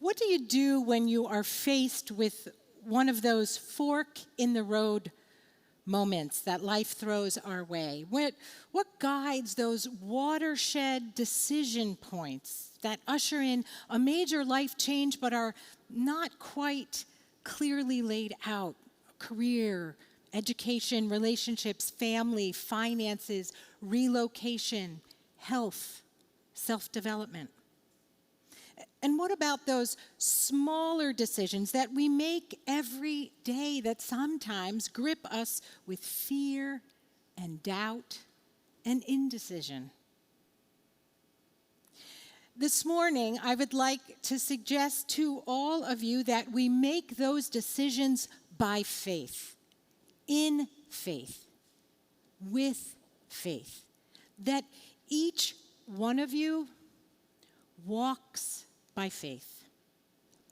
What do you do when you are faced with one of those fork in the road moments that life throws our way? What guides those watershed decision points that usher in a major life change but are not quite clearly laid out? Career, education, relationships, family, finances, relocation, health, self-development. And what about those smaller decisions that we make every day that sometimes grip us with fear and doubt and indecision? This morning, I would like to suggest to all of you that we make those decisions by faith, in faith, with faith, that each one of you walks by faith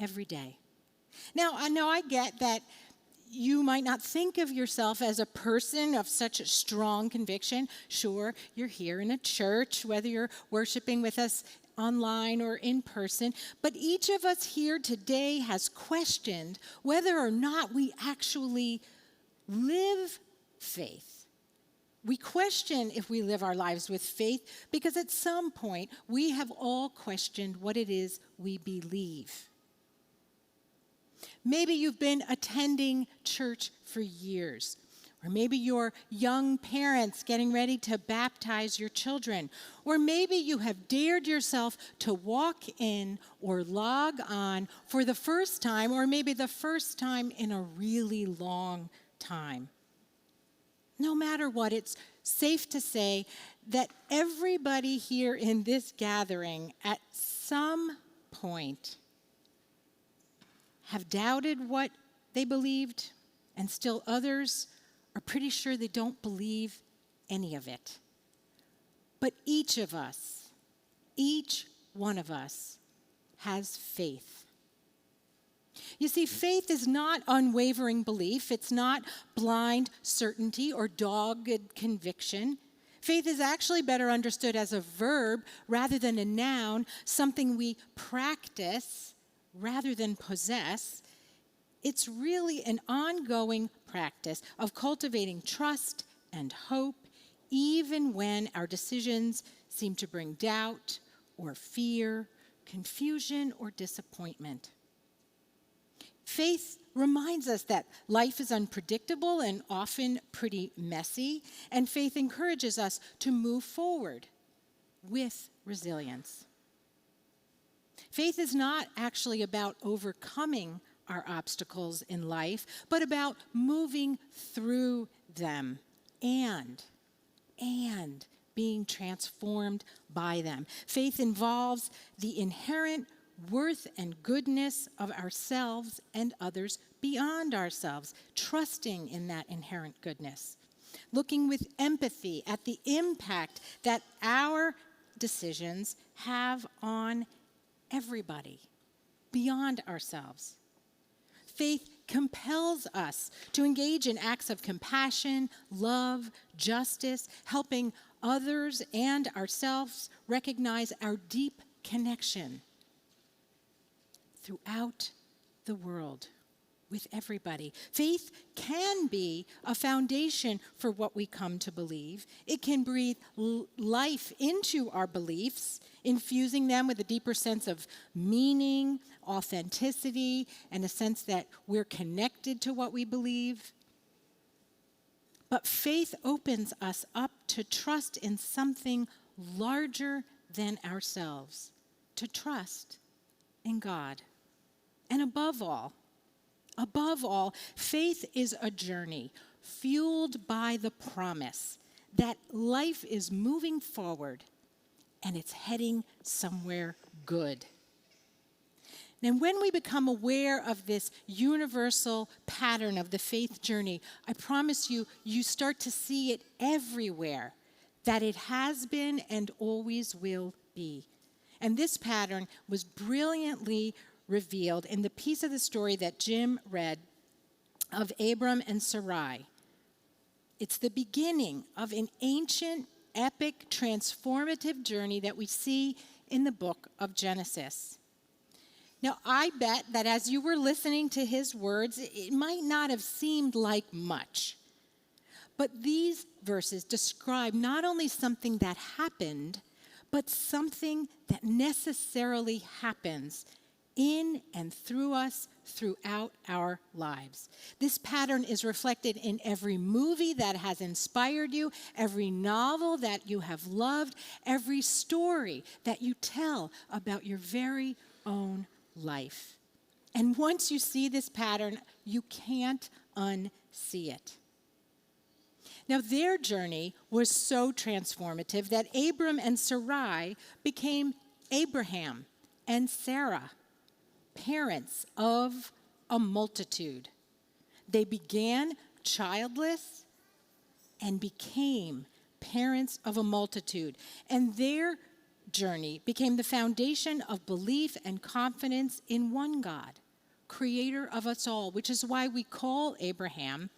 every day. Now, I know I get that you might not think of yourself as a person of such a strong conviction. Sure, you're here in a church, whether you're worshiping with us online or in person, but each of us here today has questioned whether or not we actually live faith. We question if we live our lives with faith because at some point we have all questioned what it is we believe. Maybe you've been attending church for years, or maybe you're young parents getting ready to baptize your children, or maybe you have dared yourself to walk in or log on for the first time, or maybe the first time in a really long time. No matter what, it's safe to say that everybody here in this gathering at some point have doubted what they believed, and still others are pretty sure they don't believe any of it. But each of us, each one of us, has faith. You see, faith is not unwavering belief. It's not blind certainty or dogged conviction. Faith is actually better understood as a verb rather than a noun, something we practice rather than possess. It's really an ongoing practice of cultivating trust and hope, even when our decisions seem to bring doubt or fear, confusion or disappointment. Faith reminds us that life is unpredictable and often pretty messy, and faith encourages us to move forward with resilience. Faith is not actually about overcoming our obstacles in life, but about moving through them and being transformed by them. Faith involves the inherent worth and goodness of ourselves and others beyond ourselves, trusting in that inherent goodness, looking with empathy at the impact that our decisions have on everybody beyond ourselves. Faith compels us to engage in acts of compassion, love, justice, helping others and ourselves recognize our deep connection throughout the world with everybody. Faith can be a foundation for what we come to believe. It can breathe life into our beliefs, infusing them with a deeper sense of meaning, authenticity, and a sense that we're connected to what we believe. But faith opens us up to trust in something larger than ourselves, to trust in God. And above all, faith is a journey fueled by the promise that life is moving forward and it's heading somewhere good. And when we become aware of this universal pattern of the faith journey, I promise you, you start to see it everywhere, that it has been and always will be. And this pattern was brilliantly revealed in the piece of the story that Jim read of Abram and Sarai. It's the beginning of an ancient, epic, transformative journey that we see in the book of Genesis. Now, I bet that as you were listening to his words, it might not have seemed like much. But these verses describe not only something that happened, but something that necessarily happens in and through us throughout our lives. This pattern is reflected in every movie that has inspired you, every novel that you have loved, every story that you tell about your very own life. And once you see this pattern, you can't unsee it. Now, their journey was so transformative that Abram and Sarai became Abraham and Sarah, parents of a multitude. They began childless and became parents of a multitude. And their journey became the foundation of belief and confidence in one God, creator of us all, which is why we call Abraham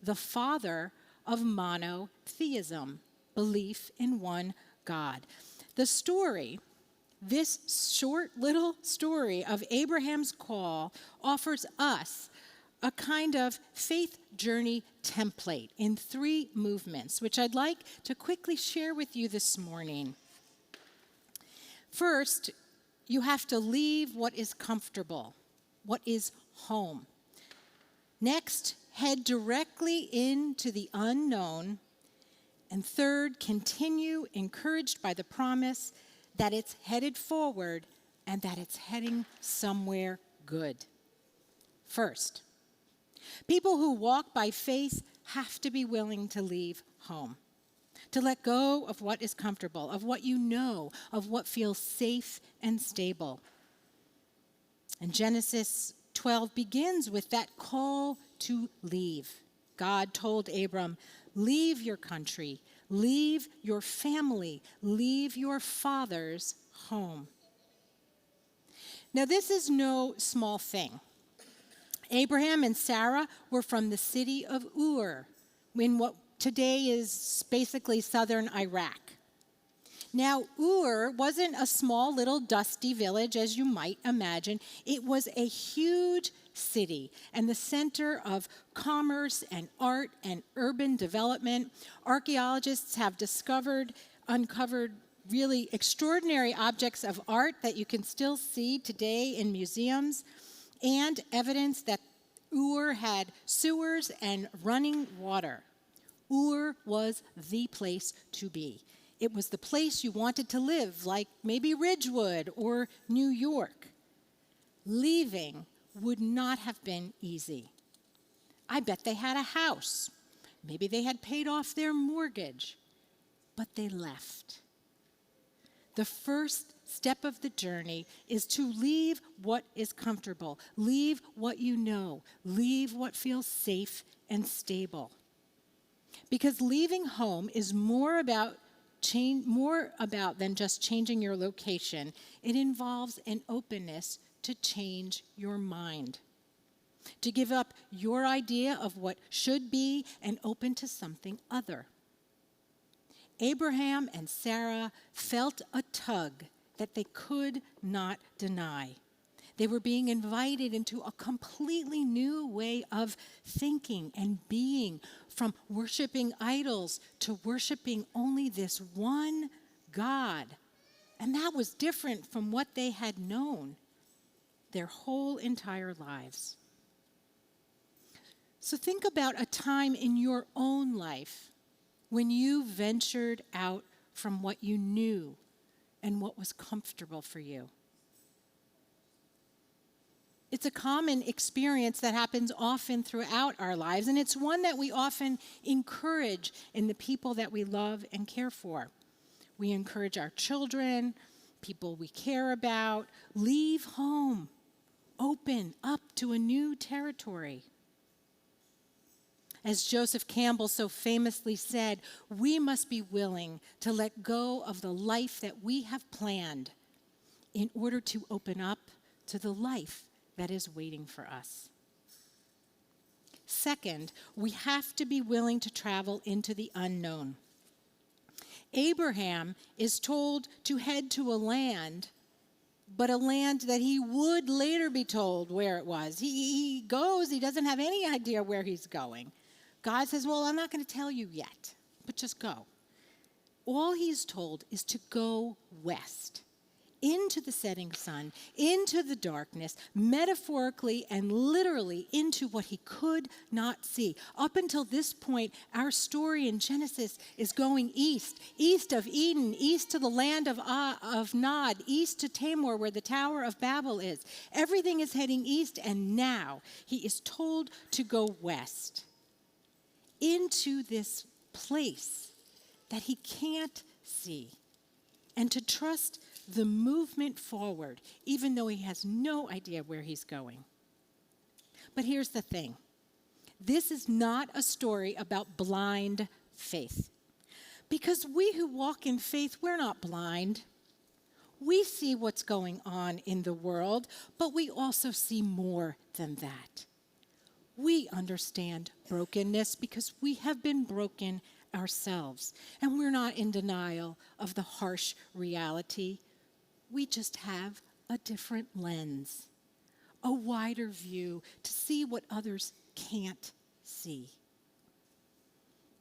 the father of monotheism, belief in one God. The story, this short little story of Abraham's call, offers us a kind of faith journey template in 3 movements, which I'd like to quickly share with you this morning. First, you have to leave what is comfortable, what is home. Next, head directly into the unknown. And third, continue encouraged by the promise that it's headed forward and that it's heading somewhere good. First, people who walk by faith have to be willing to leave home, to let go of what is comfortable, of what you know, of what feels safe and stable. And Genesis 12 begins with that call to leave. God told Abram, leave your country, leave your family, leave your father's home. Now, this is no small thing. Abraham and Sarah were from the city of Ur, in what today is basically southern Iraq. Now, Ur wasn't a small little dusty village, as you might imagine. It was a huge city and the center of commerce and art and urban development. Archaeologists have uncovered really extraordinary objects of art that you can still see today in museums, and evidence that Ur had sewers and running water. Ur was the place to be. It was the place you wanted to live, like maybe Ridgewood or New York. Leaving would not have been easy. I bet they had a house. Maybe they had paid off their mortgage, but they left. The first step of the journey is to leave what is comfortable, leave what you know, leave what feels safe and stable. Because leaving home is more about than just changing your location. It involves an openness to change your mind, to give up your idea of what should be and open to something other. Abraham and Sarah felt a tug that they could not deny. They were being invited into a completely new way of thinking and being, from worshiping idols to worshiping only this one God. And that was different from what they had known their whole entire lives. So think about a time in your own life when you ventured out from what you knew and what was comfortable for you. It's a common experience that happens often throughout our lives, and it's one that we often encourage in the people that we love and care for. We encourage our children, people we care about, leave home, open up to a new territory. As Joseph Campbell so famously said, we must be willing to let go of the life that we have planned in order to open up to the life that is waiting for us. Second, we have to be willing to travel into the unknown. Abraham is told to head to a land but a land that he would later be told where it was. He goes, he doesn't have any idea where he's going. God says, well, I'm not going to tell you yet, but just go. All he's told is to go west, into the setting sun, into the darkness, metaphorically and literally into what he could not see. Up until this point, our story in Genesis is going east, east of Eden, east to the land of Nod, east to Tamar, where the Tower of Babel is. Everything is heading east, and now he is told to go west into this place that he can't see, and to trust the movement forward, even though he has no idea where he's going. But here's the thing. This is not a story about blind faith. Because we who walk in faith, we're not blind. We see what's going on in the world, but we also see more than that. We understand brokenness because we have been broken ourselves, and we're not in denial of the harsh reality. We just have a different lens, a wider view to see what others can't see.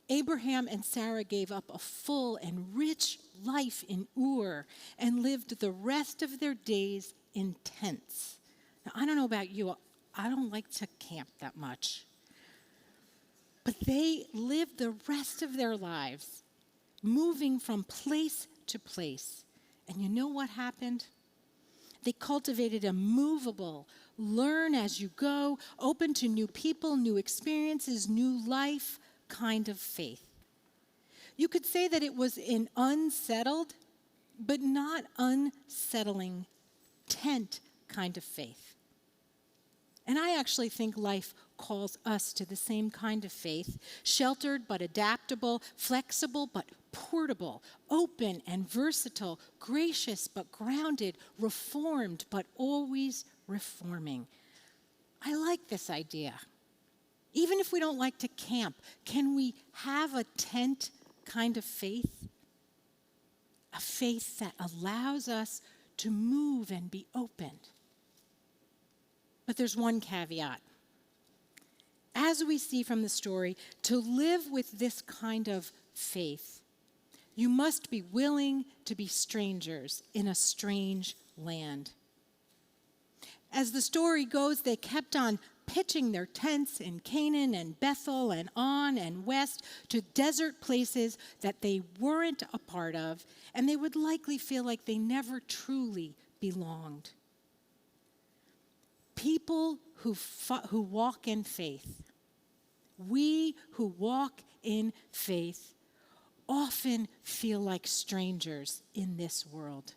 Abraham and Sarah gave up a full and rich life in Ur and lived the rest of their days in tents. Now, I don't know about you, I don't like to camp that much. But they lived the rest of their lives moving from place to place. And you know what happened? They cultivated a movable, learn as you go, open to new people, new experiences, new life kind of faith. You could say that it was an unsettled, but not unsettling tent kind of faith. And I actually think life calls us to the same kind of faith, sheltered but adaptable, flexible but portable, open and versatile, gracious but grounded, reformed but always reforming. I like this idea. Even if we don't like to camp, can we have a tent kind of faith? A faith that allows us to move and be opened. But there's one caveat. As we see from the story, to live with this kind of faith, you must be willing to be strangers in a strange land. As the story goes, they kept on pitching their tents in Canaan and Bethel and on and west to desert places that they weren't a part of, and they would likely feel like they never truly belonged. People who walk in faith, we who walk in faith, often feel like strangers in this world.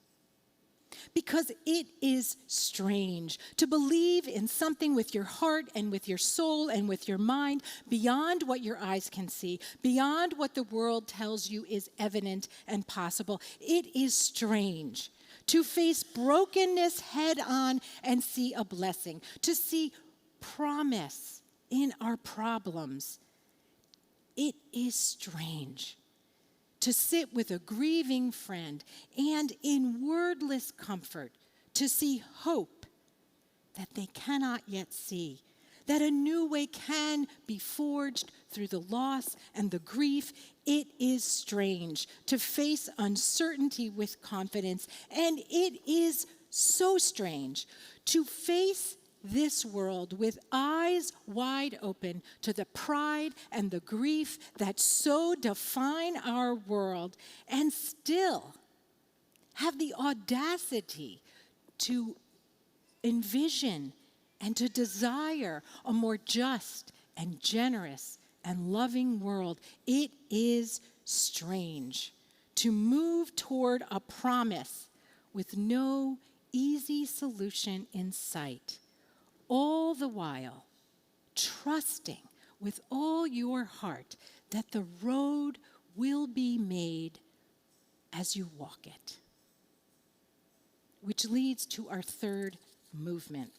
Because it is strange to believe in something with your heart and with your soul and with your mind beyond what your eyes can see, beyond what the world tells you is evident and possible. It is strange to face brokenness head on and see a blessing, to see promise in our problems. It is strange to sit with a grieving friend and in wordless comfort to see hope that they cannot yet see, that a new way can be forged through the loss and the grief. It is strange to face uncertainty with confidence, and it is so strange to face this world with eyes wide open to the pride and the grief that so define our world, and still have the audacity to envision and to desire a more just and generous and loving world. It is strange to move toward a promise with no easy solution in sight, all the while trusting with all your heart that the road will be made as you walk it. Which leads to our third movement.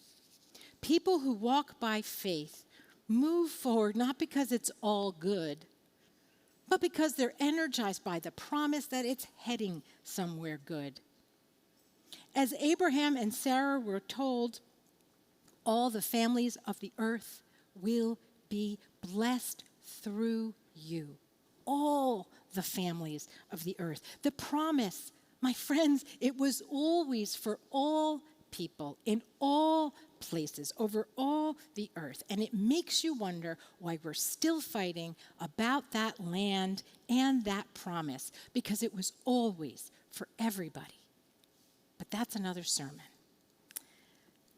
People who walk by faith move forward not because it's all good, but because they're energized by the promise that it's heading somewhere good. As Abraham and Sarah were told, all the families of the earth will be blessed through you. All the families of the earth. The promise, my friends, it was always for all people in all places over all the earth. And it makes you wonder why we're still fighting about that land and that promise, because it was always for everybody. But that's another sermon.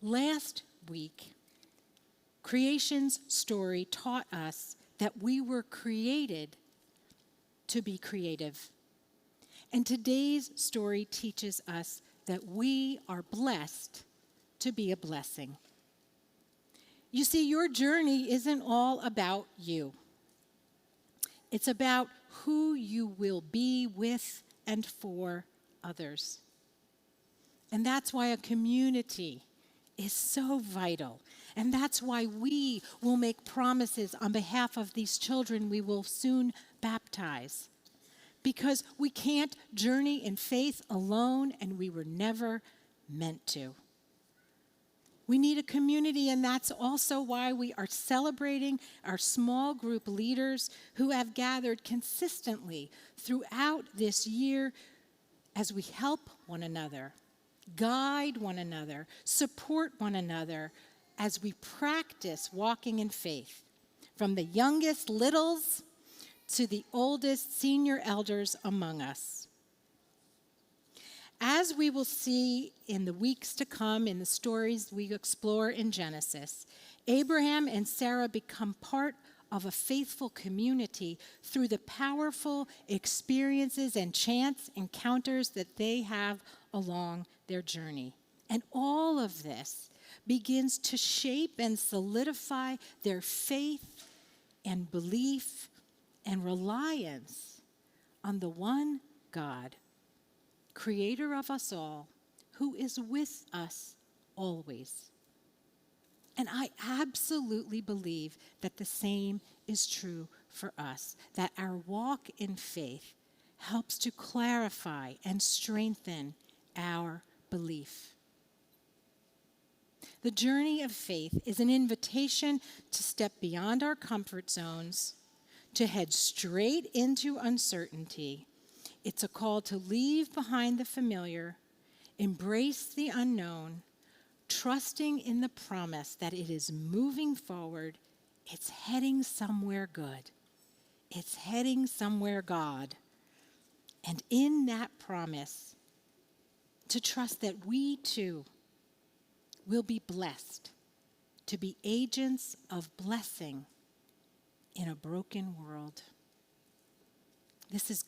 Last week, creation's story taught us that we were created to be creative. And today's story teaches us that we are blessed to be a blessing. You see, your journey isn't all about you. It's about who you will be with and for others. And that's why a community is so vital. And that's why we will make promises on behalf of these children we will soon baptize. Because we can't journey in faith alone, and we were never meant to. We need a community, and that's also why we are celebrating our small group leaders who have gathered consistently throughout this year as we help one another, guide one another, support one another as we practice walking in faith, from the youngest littles to the oldest senior elders among us. As we will see in the weeks to come in the stories we explore in Genesis, Abraham and Sarah become part of a faithful community through the powerful experiences and chance encounters that they have along their journey. And all of this begins to shape and solidify their faith and belief and reliance on the one God, creator of us all, who is with us always. And I absolutely believe that the same is true for us, that our walk in faith helps to clarify and strengthen our belief. The journey of faith is an invitation to step beyond our comfort zones, to head straight into uncertainty. It's a call to leave behind the familiar, embrace the unknown, trusting in the promise that it is moving forward. It's heading somewhere good. It's heading somewhere God. And in that promise, to trust that we too will be blessed to be agents of blessing in a broken world. This is